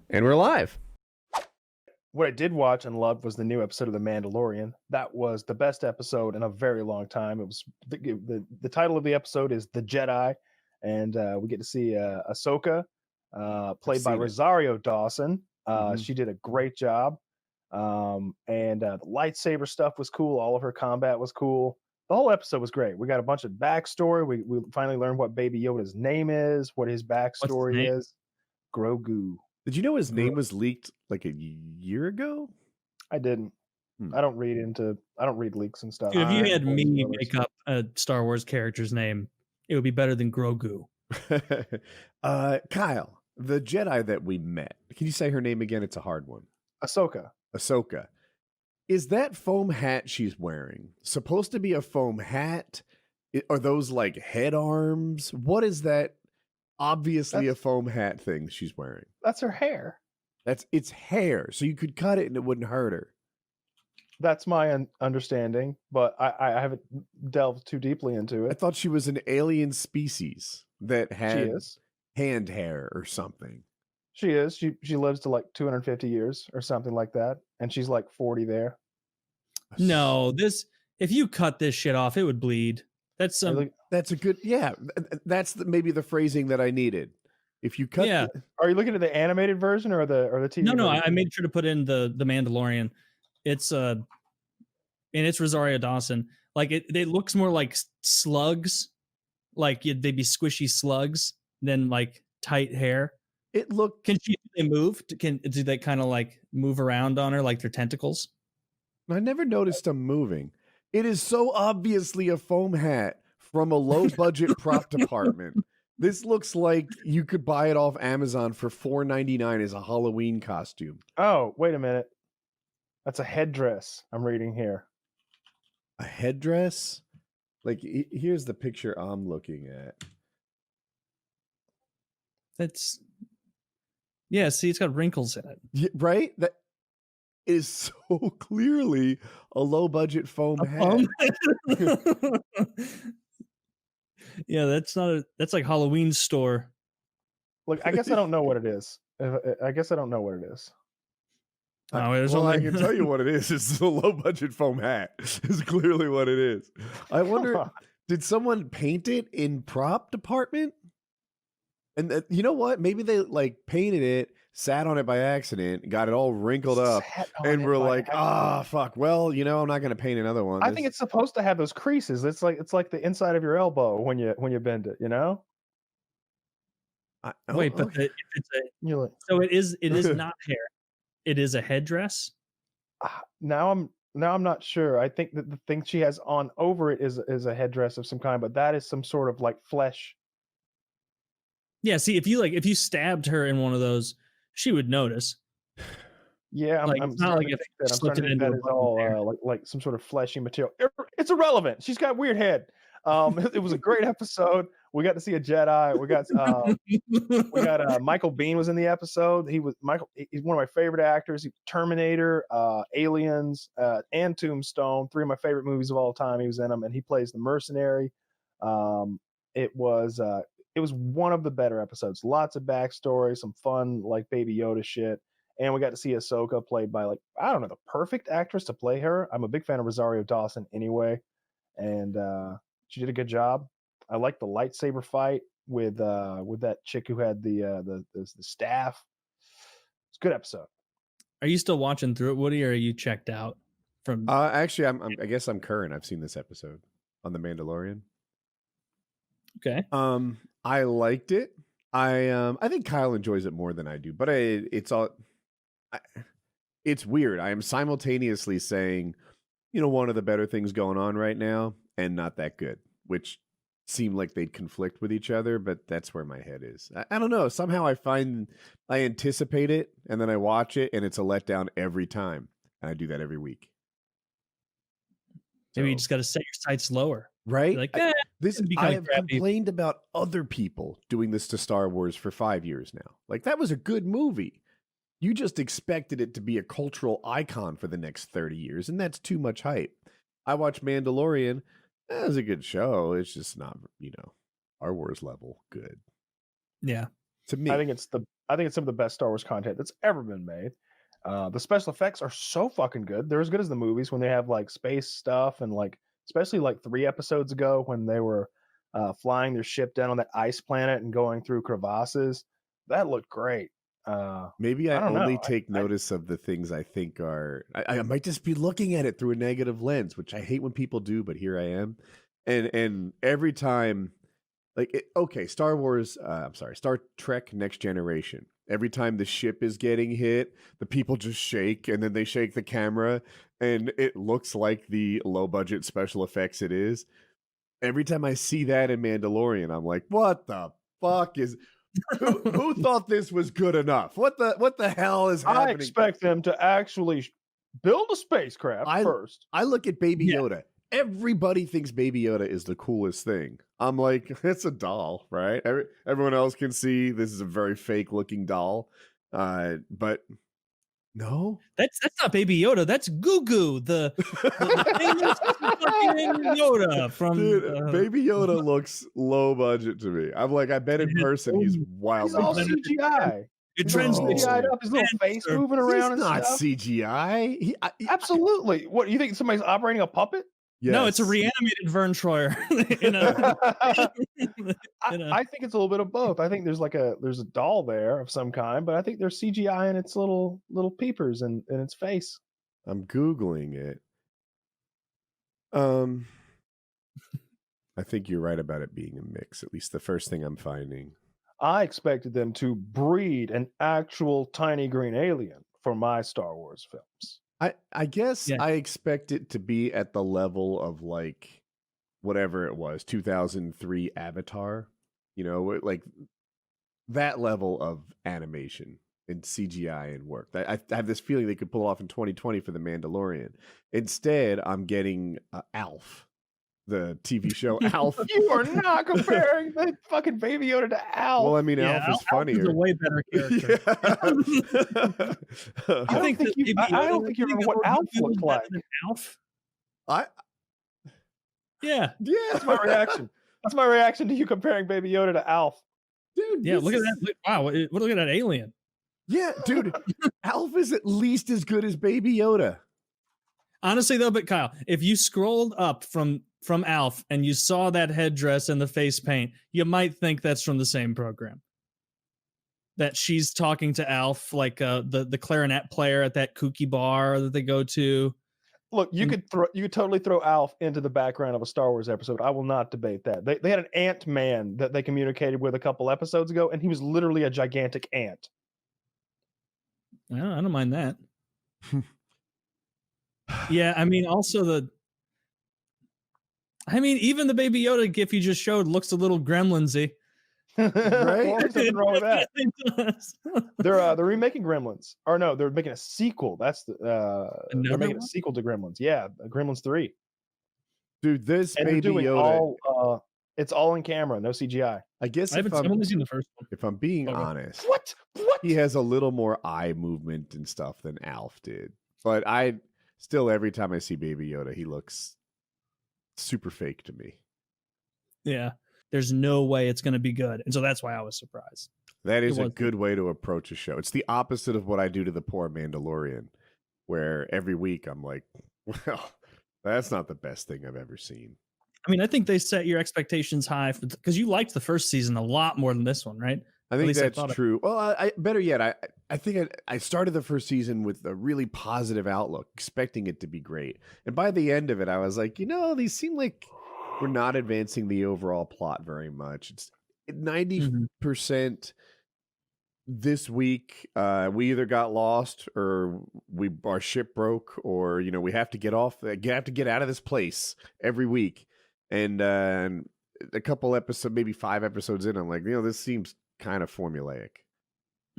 And we're live. What I did watch and loved was the new episode of The Mandalorian. That was the best episode in a very long time. It was the title of the episode is The Jedi, and we get to see Ahsoka, played by Rosario Dawson. She did a great job, and the lightsaber stuff was cool. All of her combat was cool. The whole episode was great. We got a bunch of backstory. We finally learned what Baby Yoda's name is, what his backstory is. Grogu. Did you know his name was leaked like a year ago? I didn't. I don't read leaks and stuff. Dude, if you had me make up a Star Wars character's name, it would be better than Grogu. Kyle, the Jedi that we met, can you say her name again? It's a hard one. Ahsoka. Is that foam hat she's wearing supposed to be a foam hat? Are those like head arms? What is that? Obviously a foam hat thing she's wearing. That's her hair. It's hair, so you could cut it and it wouldn't hurt her. That's my understanding, but I haven't delved too deeply into it. I thought she was an alien species that had hand hair or something. She is. She lives to like 250 years or something like that, and she's like 40 there. No, if you cut this shit off, it would bleed. That's a good, that's maybe the phrasing that I needed. If you cut, are you looking at the animated version or the TV? No, version? I made sure to put in the Mandalorian. It's and it's Rosario Dawson. Like it looks more like slugs, like they'd be squishy slugs than like tight hair. Can they move? Do they kind of like move around on her like their tentacles? I never noticed them moving. It is so obviously a foam hat from a low-budget prop department. This looks like you could buy it off Amazon for $4.99 as a Halloween costume. Oh, wait a minute. That's a headdress I'm reading here. A headdress? Like, here's the picture I'm looking at. See, it's got wrinkles in it. Yeah, right? That is so clearly a low-budget foam hat. Yeah, that's like Halloween store. Look, I guess I don't know what it is. I guess I don't know what it is. I can tell you what it is. It's a low-budget foam hat. It's clearly what it is. I wonder, did someone paint it in prop department? And you know what? Maybe they like painted it, sat on it by accident, got it all wrinkled up, and we're like, fuck. Well, I'm not going to paint another one. I think it's supposed to have those creases. It's like the inside of your elbow when you bend it. Wait, but so it is not hair. It is a headdress. Now I'm not sure. I think that the thing she has on over it is a headdress of some kind, but that is some sort of like flesh. Yeah, see, if you stabbed her in one of those, she would notice. Yeah, it's not like if I'm starting to think that is all like some sort of fleshy material. It's irrelevant. She's got weird head. It was a great episode. We got to see a Jedi. We got Michael Biehn was in the episode. He's one of my favorite actors. Terminator, Aliens, and Tombstone, 3 of my favorite movies of all time. He was in them, and he plays the mercenary. It was one of the better episodes. Lots of backstory, some fun like Baby Yoda shit. And we got to see Ahsoka played by the perfect actress to play her. I'm a big fan of Rosario Dawson anyway. And she did a good job. I like the lightsaber fight with that chick who had the staff. It's a good episode. Are you still watching through it, Woody, or are you checked out from actually I guess I'm current. I've seen this episode on The Mandalorian. Okay. I liked it. I think Kyle enjoys it more than I do, but it's weird. I am simultaneously saying, one of the better things going on right now and not that good, which seem like they'd conflict with each other, but that's where my head is. I don't know. Somehow I anticipate it and then I watch it and it's a letdown every time. And I do that every week. Maybe you just got to set your sights lower. Right? Like, I have complained about other people doing this to Star Wars for 5 years now. Like, that was a good movie. You just expected it to be a cultural icon for the next 30 years, and that's too much hype. I watched Mandalorian. It was a good show. It's just not, Star Wars level good. Yeah. To me, I think it's some of the best Star Wars content that's ever been made. The special effects are so fucking good. They're as good as the movies when they have like space stuff and like, especially like 3 episodes ago when they were flying their ship down on that ice planet and going through crevasses. That looked great. maybe I I don't only know. take notice of the things I think are. I might just be looking at it through a negative lens, which I hate when people do, but here I am. And every time, okay, Star Wars. I'm sorry, Star Trek: Next Generation. Every time the ship is getting hit, the people just shake, and then they shake the camera, and it looks like the low budget special effects it is. Every time I see that in Mandalorian, I'm like, what the fuck is who thought this was good enough? What the hell is happening? I expect them to actually build a spacecraft first. I look at Baby Yoda. Everybody thinks Baby Yoda is the coolest thing. I'm like, it's a doll, right? Everyone else can see this is a very fake looking doll. But no, that's not Baby Yoda. That's Goo Goo, the famous fucking Yoda from. Dude, Baby Yoda looks low budget to me. I'm like, I bet in person he's wildly. He's all CGI. It translates translates. up, his little face moving around. He's not stuff. CGI. Absolutely. What, you think somebody's operating a puppet? Yes. No, it's a reanimated Vern Troyer. I think it's a little bit of both. I think there's a doll there of some kind, but I think there's CGI in its little peepers and in its face. I'm Googling it. I think you're right about it being a mix. At least the first thing I'm finding. I expected them to breed an actual tiny green alien for my Star Wars films. I guess I expect it to be at the level of like whatever it was, 2003 Avatar, like that level of animation and CGI and work. I have this feeling they could pull off in 2020 for The Mandalorian. Instead, I'm getting Alf, the TV show Alf. You are not comparing the fucking Baby Yoda to Alf. Well, I mean, Alf is funnier. Alf is a way better character. I don't think you remember what Alf looked like. Alf? Yeah. That's my reaction. That's my reaction to you comparing Baby Yoda to Alf. Dude, yeah, look at that. Wow, look at that alien. Yeah, dude. Alf is at least as good as Baby Yoda. Honestly, though, but Kyle, if you scrolled up from Alf and you saw that headdress and the face paint, you might think that's from the same program. That she's talking to Alf, like the clarinet player at that kooky bar that they go to. Look, you could totally throw Alf into the background of a Star Wars episode. I will not debate that. They had an Ant-Man that they communicated with a couple episodes ago, and he was literally a gigantic ant. I don't mind that. Yeah, I mean, also even the Baby Yoda gif you just showed looks a little gremlinsy. Right? Well, there's nothing wrong with that. They're remaking Gremlins. Or no, they're making a sequel. That's they're making a sequel to Gremlins. Yeah, Gremlins 3. Dude, this and Baby Yoda. It's all in camera, no CGI. I guess I've only seen the first one. If I'm being honest, what? He has a little more eye movement and stuff than Alf did. But I still, every time I see Baby Yoda, he looks super fake to me. Yeah. There's no way it's going to be good. And so that's why I was surprised. That is a good way to approach a show. It's the opposite of what I do to the poor Mandalorian, where every week I'm like, well, that's not the best thing I've ever seen. I mean, I think they set your expectations high because you liked the first season a lot more than this one, right? I think that's true. Well, I better yet, I think I started the first season with a really positive outlook, expecting it to be great. And by the end of it, I was like, these seem like we're not advancing the overall plot very much. It's 90% this week. We either got lost or our ship broke, or we have to get out of this place every week. And a couple episodes, maybe 5 episodes in, I'm like, this seems kind of formulaic.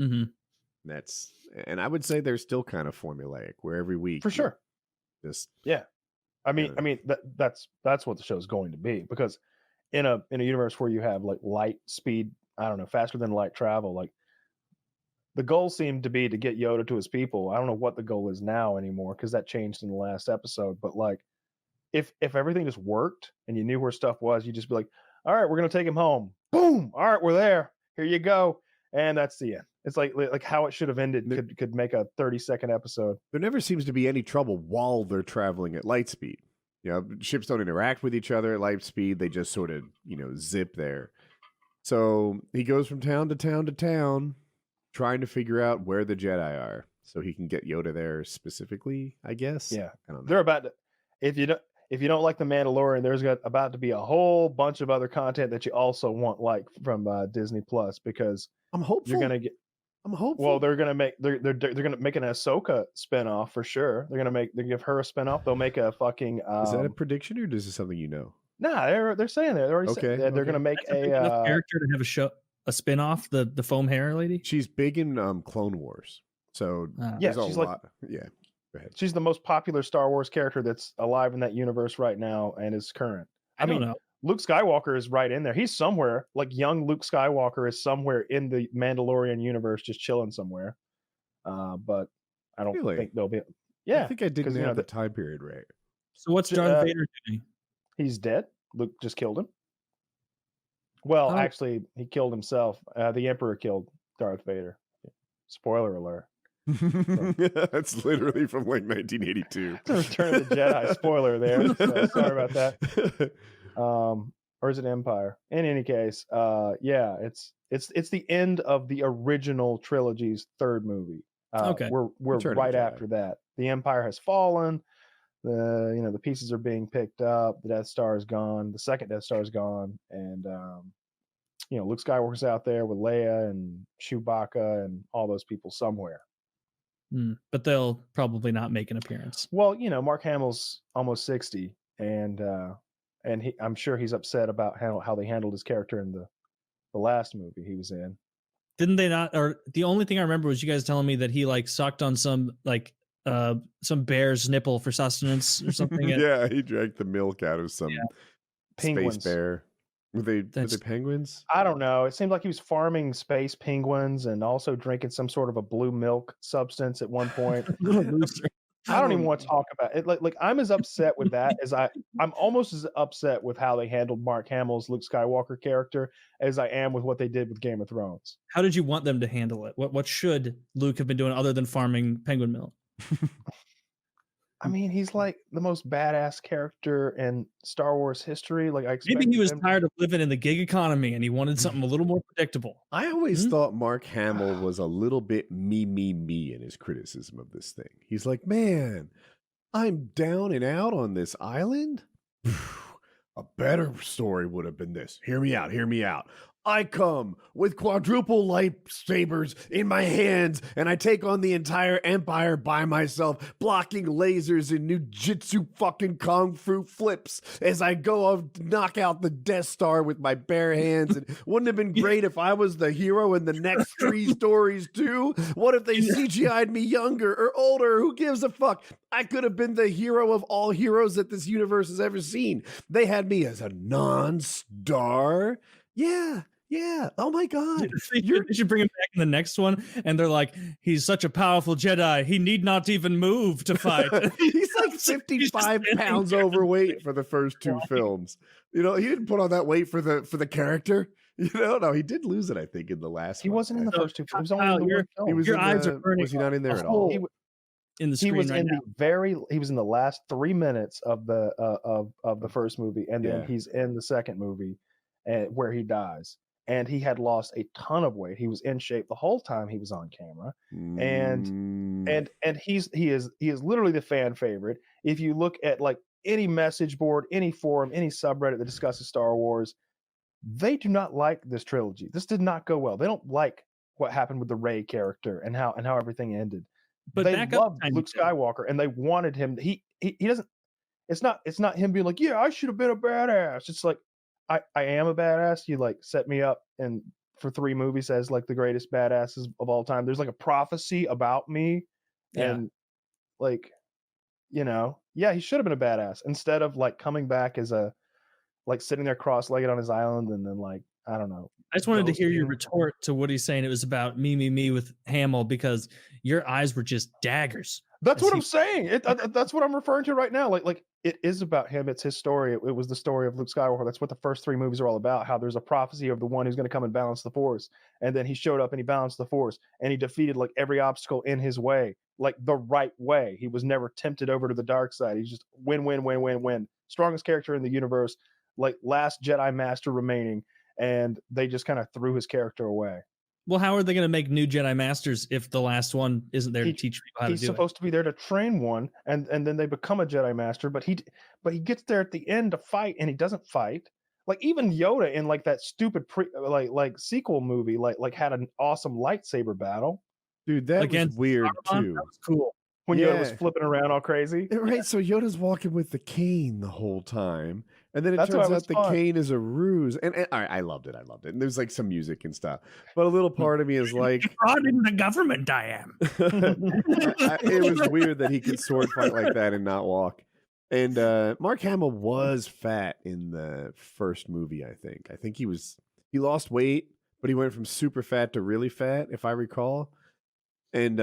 Mm-hmm. And I would say they're still kind of formulaic, where every week for sure. Yeah. I mean that's what the show is going to be, because in a universe where you have like light speed, I don't know, faster than light travel, like the goal seemed to be to get Yoda to his people. I don't know what the goal is now anymore, because that changed in the last episode. But like, if everything just worked and you knew where stuff was, you just be like, all right, we're gonna take him home. Boom! All right, we're there. Here you go. And that's the end. It's like how it should have ended could make a 30-second episode. There never seems to be any trouble while they're traveling at light speed. You know, ships don't interact with each other at light speed. They just sort of, zip there. So he goes from town to town to town trying to figure out where the Jedi are so he can get Yoda there specifically, I guess. Yeah. I don't know. They're about to, if you don't like The Mandalorian, there's about to be a whole bunch of other content that you also want from Disney Plus, because I'm hopeful. you're going to get I'm hopeful. Well, they're gonna make an Ahsoka spinoff for sure. They give her a spinoff. They'll make a fucking. Is that a prediction or is this something you know? Nah, they're saying that. They're already saying that they're gonna make a character to have a spinoff. The foam hair lady. She's big in Clone Wars, so yeah, she's Go ahead. She's the most popular Star Wars character that's alive in that universe right now and is current. I mean, Luke Skywalker is right in there. He's somewhere, like young Luke Skywalker is somewhere in the Mandalorian universe, just chilling somewhere. But I don't think they'll be. Yeah, I think I didn't have the time period right. So what's Darth Vader doing? He's dead. Luke just killed him. Well, actually, he killed himself. The Emperor killed Darth Vader. Spoiler alert. That's literally from like 1982. Return of the Jedi. Spoiler there. So sorry about that. Or is it Empire? In any case, it's the end of the original trilogy's third movie. We're right after that. The Empire has fallen. The pieces are being picked up. The Death Star is gone. The second Death Star is gone, and Luke Skywalker's out there with Leia and Chewbacca and all those people somewhere. But they'll probably not make an appearance. Well, Mark Hamill's almost 60, and I'm sure he's upset about how they handled his character in the last movie he was in. Didn't they not? Or the only thing I remember was you guys telling me that he like sucked on some bear's nipple for sustenance or something. Yeah, he drank the milk out of some space bear. Were they penguins? I don't know. It seemed like he was farming space penguins and also drinking some sort of a blue milk substance at one point. I don't even want to talk about it. Like I'm as upset with that as I'm almost as upset with how they handled Mark Hamill's Luke Skywalker character as I am with what they did with Game of Thrones. How did you want them to handle it? What should Luke have been doing other than farming penguin milk? I mean, he's like the most badass character in Star Wars history. Like maybe he was tired of living in the gig economy and he wanted something a little more predictable. I always thought Mark Hamill was a little bit me in his criticism of this thing. He's like, man, I'm down and out on this island. A better story would have been this. Hear me out. I come with quadruple lightsabers in my hands, and I take on the entire empire by myself, blocking lasers and ninjutsu fucking kung fu flips as I go knock out the Death Star with my bare hands. And wouldn't it have been great if I was the hero in the next 3 stories too? What if they CGI'd me younger or older? Who gives a fuck? I could have been the hero of all heroes that this universe has ever seen. They had me as a non-star. Yeah. Oh my God. You should bring him back in the next one. And they're like, he's such a powerful Jedi. He need not even move to fight. He's like 55 pounds overweight for the first 2 films. He didn't put on that weight for the character. No, he did lose it, I think, in the last He one. wasn't in the first 2 films. He was only in the one film. He was your eyes are burning. Was he not in there at all? In the screen he was he was in the last 3 minutes of the first movie, and then he's in the second movie where he dies. And he had lost a ton of weight. He was in shape the whole time he was on camera, and he is literally the fan favorite. If you look at like any message board, any forum, any subreddit that discusses Star Wars, they do not like this trilogy. This did not go well. They don't like what happened with the Rey character and how everything ended. But they loved Luke Skywalker, and they wanted him. He doesn't. It's not him being like, yeah, I should have been a badass. It's like, I am a badass. You like set me up and for 3 movies as like the greatest badasses of all time. There's like a prophecy about me, and like, he should have been a badass instead of like coming back as sitting there cross-legged on his island and then like, I don't know. I just wanted to hear your retort to what he's saying. It was about me with Hamill because your eyes were just daggers. That's what I'm saying. That's what I'm referring to right now. Like it is about him. It's his story. It was the story of Luke Skywalker. That's what the first 3 movies are all about. How there's a prophecy of the one who's going to come and balance the Force, and then he showed up and he balanced the Force, and he defeated like every obstacle in his way, like the right way. He was never tempted over to the dark side. He's just win. Strongest character in the universe, like last Jedi Master remaining, and they just kind of threw his character away. Well, how are they going to make new Jedi Masters if the last one isn't there to teach people how to do it? He's supposed to be there to train one, and then they become a Jedi Master. But he gets there at the end to fight, and he doesn't fight. Like even Yoda in like that stupid like sequel movie, like had an awesome lightsaber battle. Dude, that was weird too. That was cool. When Yoda was flipping around all crazy. Right, so Yoda's walking with the cane the whole time. And then it turns out the cane is a ruse. And I loved it. And there's like some music and stuff. But a little part of me is like... fraud in the government I am. It was weird that he could sword fight like that and not walk. And Mark Hamill was fat in the first movie, I think. I think he lost weight, but he went from super fat to really fat, if I recall. And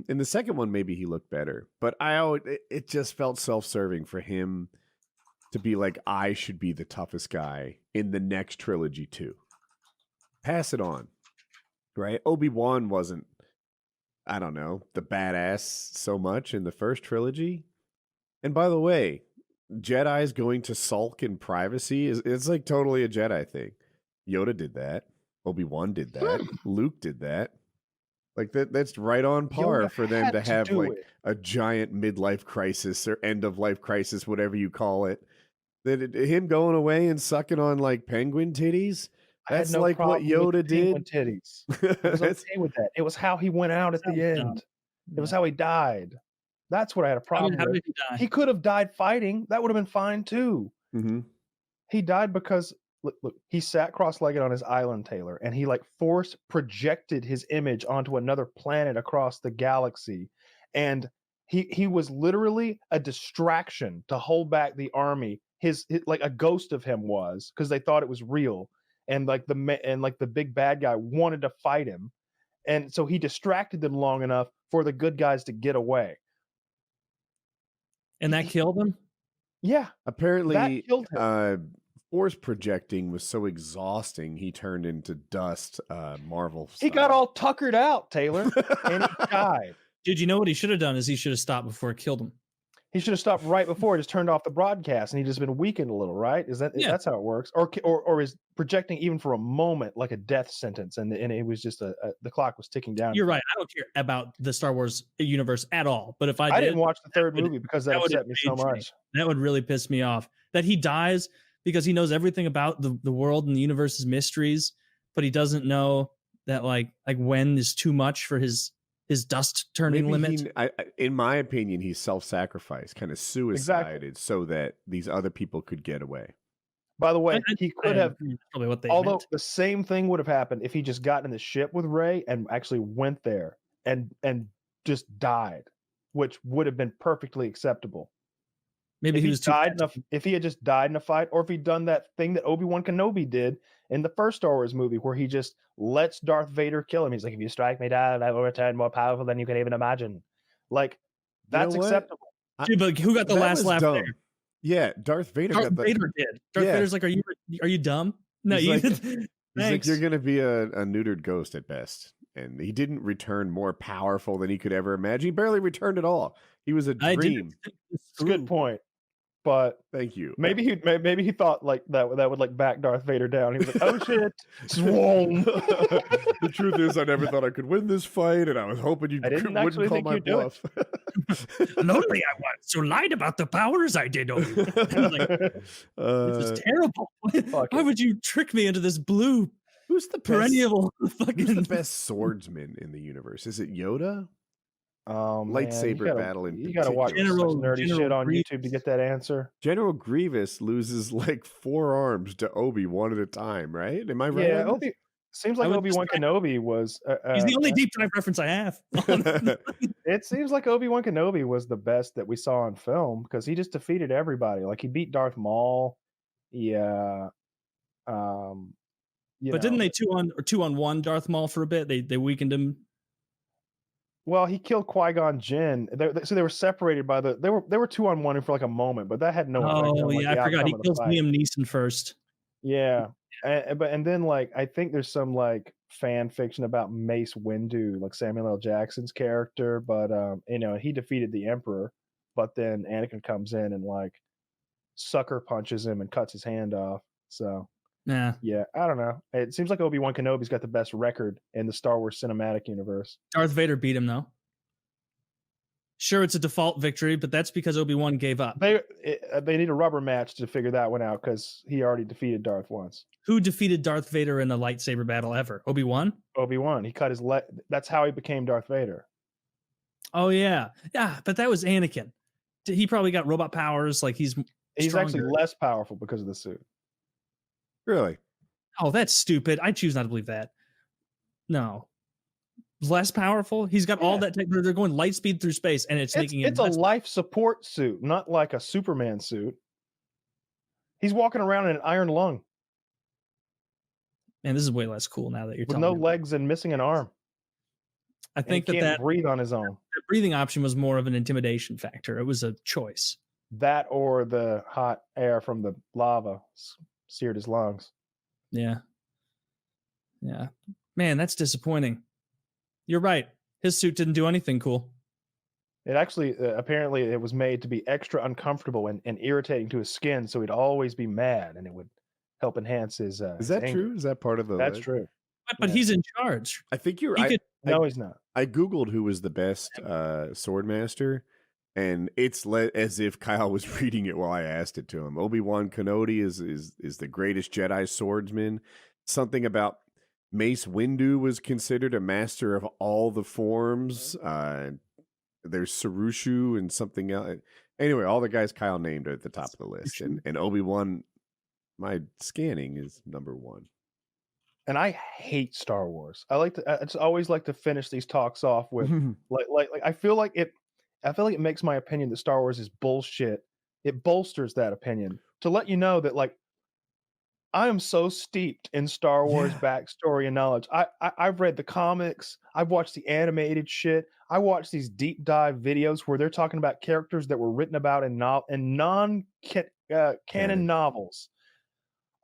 in the second one, maybe he looked better. But it just felt self-serving for him to be like, I should be the toughest guy in the next trilogy too. Pass it on, right? Obi-Wan wasn't, I don't know, the badass so much in the first trilogy. And by the way, Jedi's going to sulk in privacy it's like totally a Jedi thing. Yoda did that. Obi-Wan did that. Luke did that. Like that's right on par Yoda for them to have like it. a giant midlife crisis or end of life crisis, whatever you call it. Him going away and sucking on like penguin titties. That's like what Yoda did. Titties. I was okay with that. It was how he went out at the end. It was how he died. That's what I had a problem with. Did he die? He could have died fighting. That would have been fine too. Mm-hmm. He died because look, he sat cross-legged on his island, Taylor, and he like force projected his image onto another planet across the galaxy, and he was literally a distraction to hold back the army. His like a ghost of him was, because they thought it was real, and like the big bad guy wanted to fight him, and so he distracted them long enough for the good guys to get away. And that killed him? Yeah. Apparently that killed him. Force projecting was so exhausting he turned into dust, Marvel style. He got all tuckered out, Taylor, and he died. Dude, you know what he should have done is he should have stopped before it killed him. He should have stopped right before, just turned off the broadcast, and he just been weakened a little, right? That's how it works? Or is projecting even for a moment like a death sentence, and it was just the clock was ticking down. You're right. I don't care about the Star Wars universe at all. But if I didn't watch the third movie because that upset me so much. That would really piss me off. That he dies because he knows everything about the world and the universe's mysteries, but he doesn't know that like when is too much for his dust turning limit. In my opinion, he's self-sacrificed, kind of suicided, so that these other people could get away. By the way, he could have. Probably what they meant. The same thing would have happened if he just got in the ship with Rey and actually went there and just died, which would have been perfectly acceptable. Maybe if he had just died in a fight, or if he'd done that thing that Obi-Wan Kenobi did in the first Star Wars movie, where he just lets Darth Vader kill him. He's like, if you strike me down, I will return more powerful than you can even imagine. Like, that's acceptable. Dude, but who got the last laugh there? Yeah, Darth Vader Vader did. Darth Vader's like, are you dumb? No, he's like, you're gonna be a neutered ghost at best. And he didn't return more powerful than he could ever imagine. He barely returned at all. He was a dream. It's a good point. But thank you. Maybe he thought like that would like back Darth Vader down. He was like, "Oh shit!" The truth is, I never thought I could win this fight, and I was hoping you wouldn't call my bluff. Lonely I was, so lied about the powers I did. Like, this is terrible. Why would you trick me into this blue? Who's the perennial? Who's the best swordsman in the universe? Is it Yoda? Lightsaber battle in you gotta watch nerdy shit on YouTube to get that answer. General Grievous loses like 4 arms to Obi one at a time, right? Am I right? Yeah, seems like Obi-Wan Kenobi was he's the only deep dive reference I have. It seems like Obi-Wan Kenobi was the best that we saw in film, because he just defeated everybody. Like, he beat Darth Maul. Yeah. But didn't they 2-on-1 Darth Maul for a bit? They weakened him. Well, he killed Qui-Gon Jinn. So they were separated by they were 2-on-1 for like a moment, but that had no effect on like, I the forgot. He outcome of the kills fight. Liam Neeson first. Yeah. And then like I think there's some like fan fiction about Mace Windu, like Samuel L. Jackson's character, but you know, he defeated the Emperor, but then Anakin comes in and like sucker punches him and cuts his hand off. So Yeah. yeah, I don't know. It seems like Obi-Wan Kenobi's got the best record in the Star Wars cinematic universe. Darth Vader beat him though. Sure, it's a default victory, but that's because Obi-Wan gave up. They need a rubber match to figure that one out because he already defeated Darth once. Who defeated Darth Vader in a lightsaber battle ever? Obi-Wan? Obi-Wan. He cut his leg. That's how he became Darth Vader. Oh yeah, yeah, but that was Anakin. He probably got robot powers. Like he's actually less powerful because of the suit. Really? Oh, that's stupid. I choose not to believe that. No. Less powerful? He's got all that tech. They're going light speed through space, and it's making it. It's a life support suit, not like a Superman suit. He's walking around in an iron lung. Man, this is way less cool now that you're with telling no me. legs and missing an arm. I think he can't breathe on his own. The breathing option was more of an intimidation factor. It was a choice. That or the hot air from the lava seared his lungs. Yeah. Yeah. Man, that's disappointing. You're right. His suit didn't do anything cool. It actually, apparently, it was made to be extra uncomfortable and irritating to his skin, so he'd always be mad, and it would help enhance his. Is that anger. true? Is that part of the? That's list? true. But he's in charge. I think you're. No, he's not. I googled who was the best sword master, and it's as if Kyle was reading it while I asked it to him. Obi-Wan Kenobi is the greatest Jedi swordsman. Something about Mace Windu was considered a master of all the forms. There's Sarushu and something else. Anyway, all the guys Kyle named are at the top of the list, and Obi-Wan, my scanning is number one. And I hate Star Wars. I just always like to finish these talks off with like I feel like it makes my opinion that Star Wars is bullshit. It bolsters that opinion to let you know that like I am so steeped in Star Wars backstory and knowledge. I've read the comics. I've watched the animated shit. I watched these deep dive videos where they're talking about characters that were written about in non-canon novels.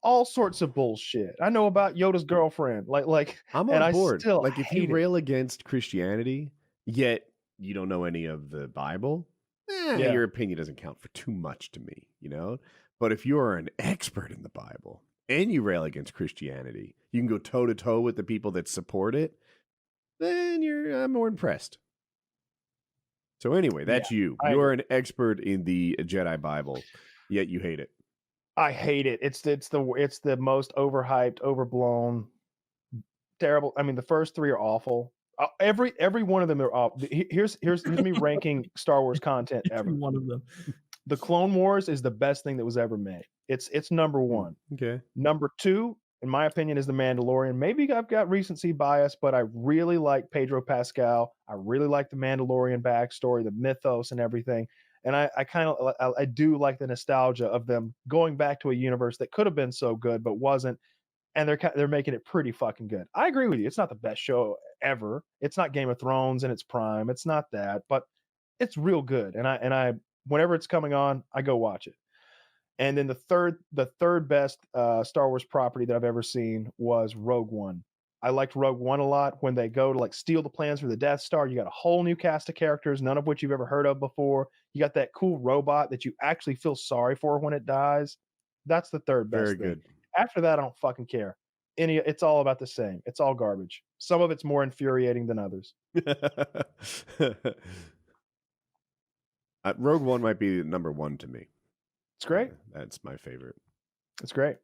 All sorts of bullshit. I know about Yoda's girlfriend. Like I'm on board. Still like if you rail against Christianity, yet you don't know any of the Bible, your opinion doesn't count for too much to me, you know? But if you are an expert in the Bible and you rail against Christianity, you can go toe to toe with the people that support it, then I'm more impressed. So anyway, that's you. You're an expert in the Jedi Bible, yet you hate it. I hate it. It's the most overhyped, overblown, terrible. I mean, the first three are awful. Every one of them are awful. Here's me ranking Star Wars content ever. Every one of them. The Clone Wars is the best thing that was ever made. It's number one. Okay. Number two, in my opinion, is The Mandalorian. Maybe I've got recency bias, but I really like Pedro Pascal. I really like the Mandalorian backstory, the mythos, and everything. And I do like the nostalgia of them going back to a universe that could have been so good but wasn't, and they're making it pretty fucking good. I agree with you. It's not the best show ever. It's not Game of Thrones in its prime. It's not that, but it's real good. And I whenever it's coming on, I go watch it. And then the third best Star Wars property that I've ever seen was Rogue One. I liked Rogue One a lot. When they go to like steal the plans for the Death Star, you got a whole new cast of characters, none of which you've ever heard of before. You got that cool robot that you actually feel sorry for when it dies. That's the third best. Very good. After that, I don't fucking care. It's all about the same. It's all garbage. Some of it's more infuriating than others. Rogue One might be number one to me. It's great. That's my favorite. It's great.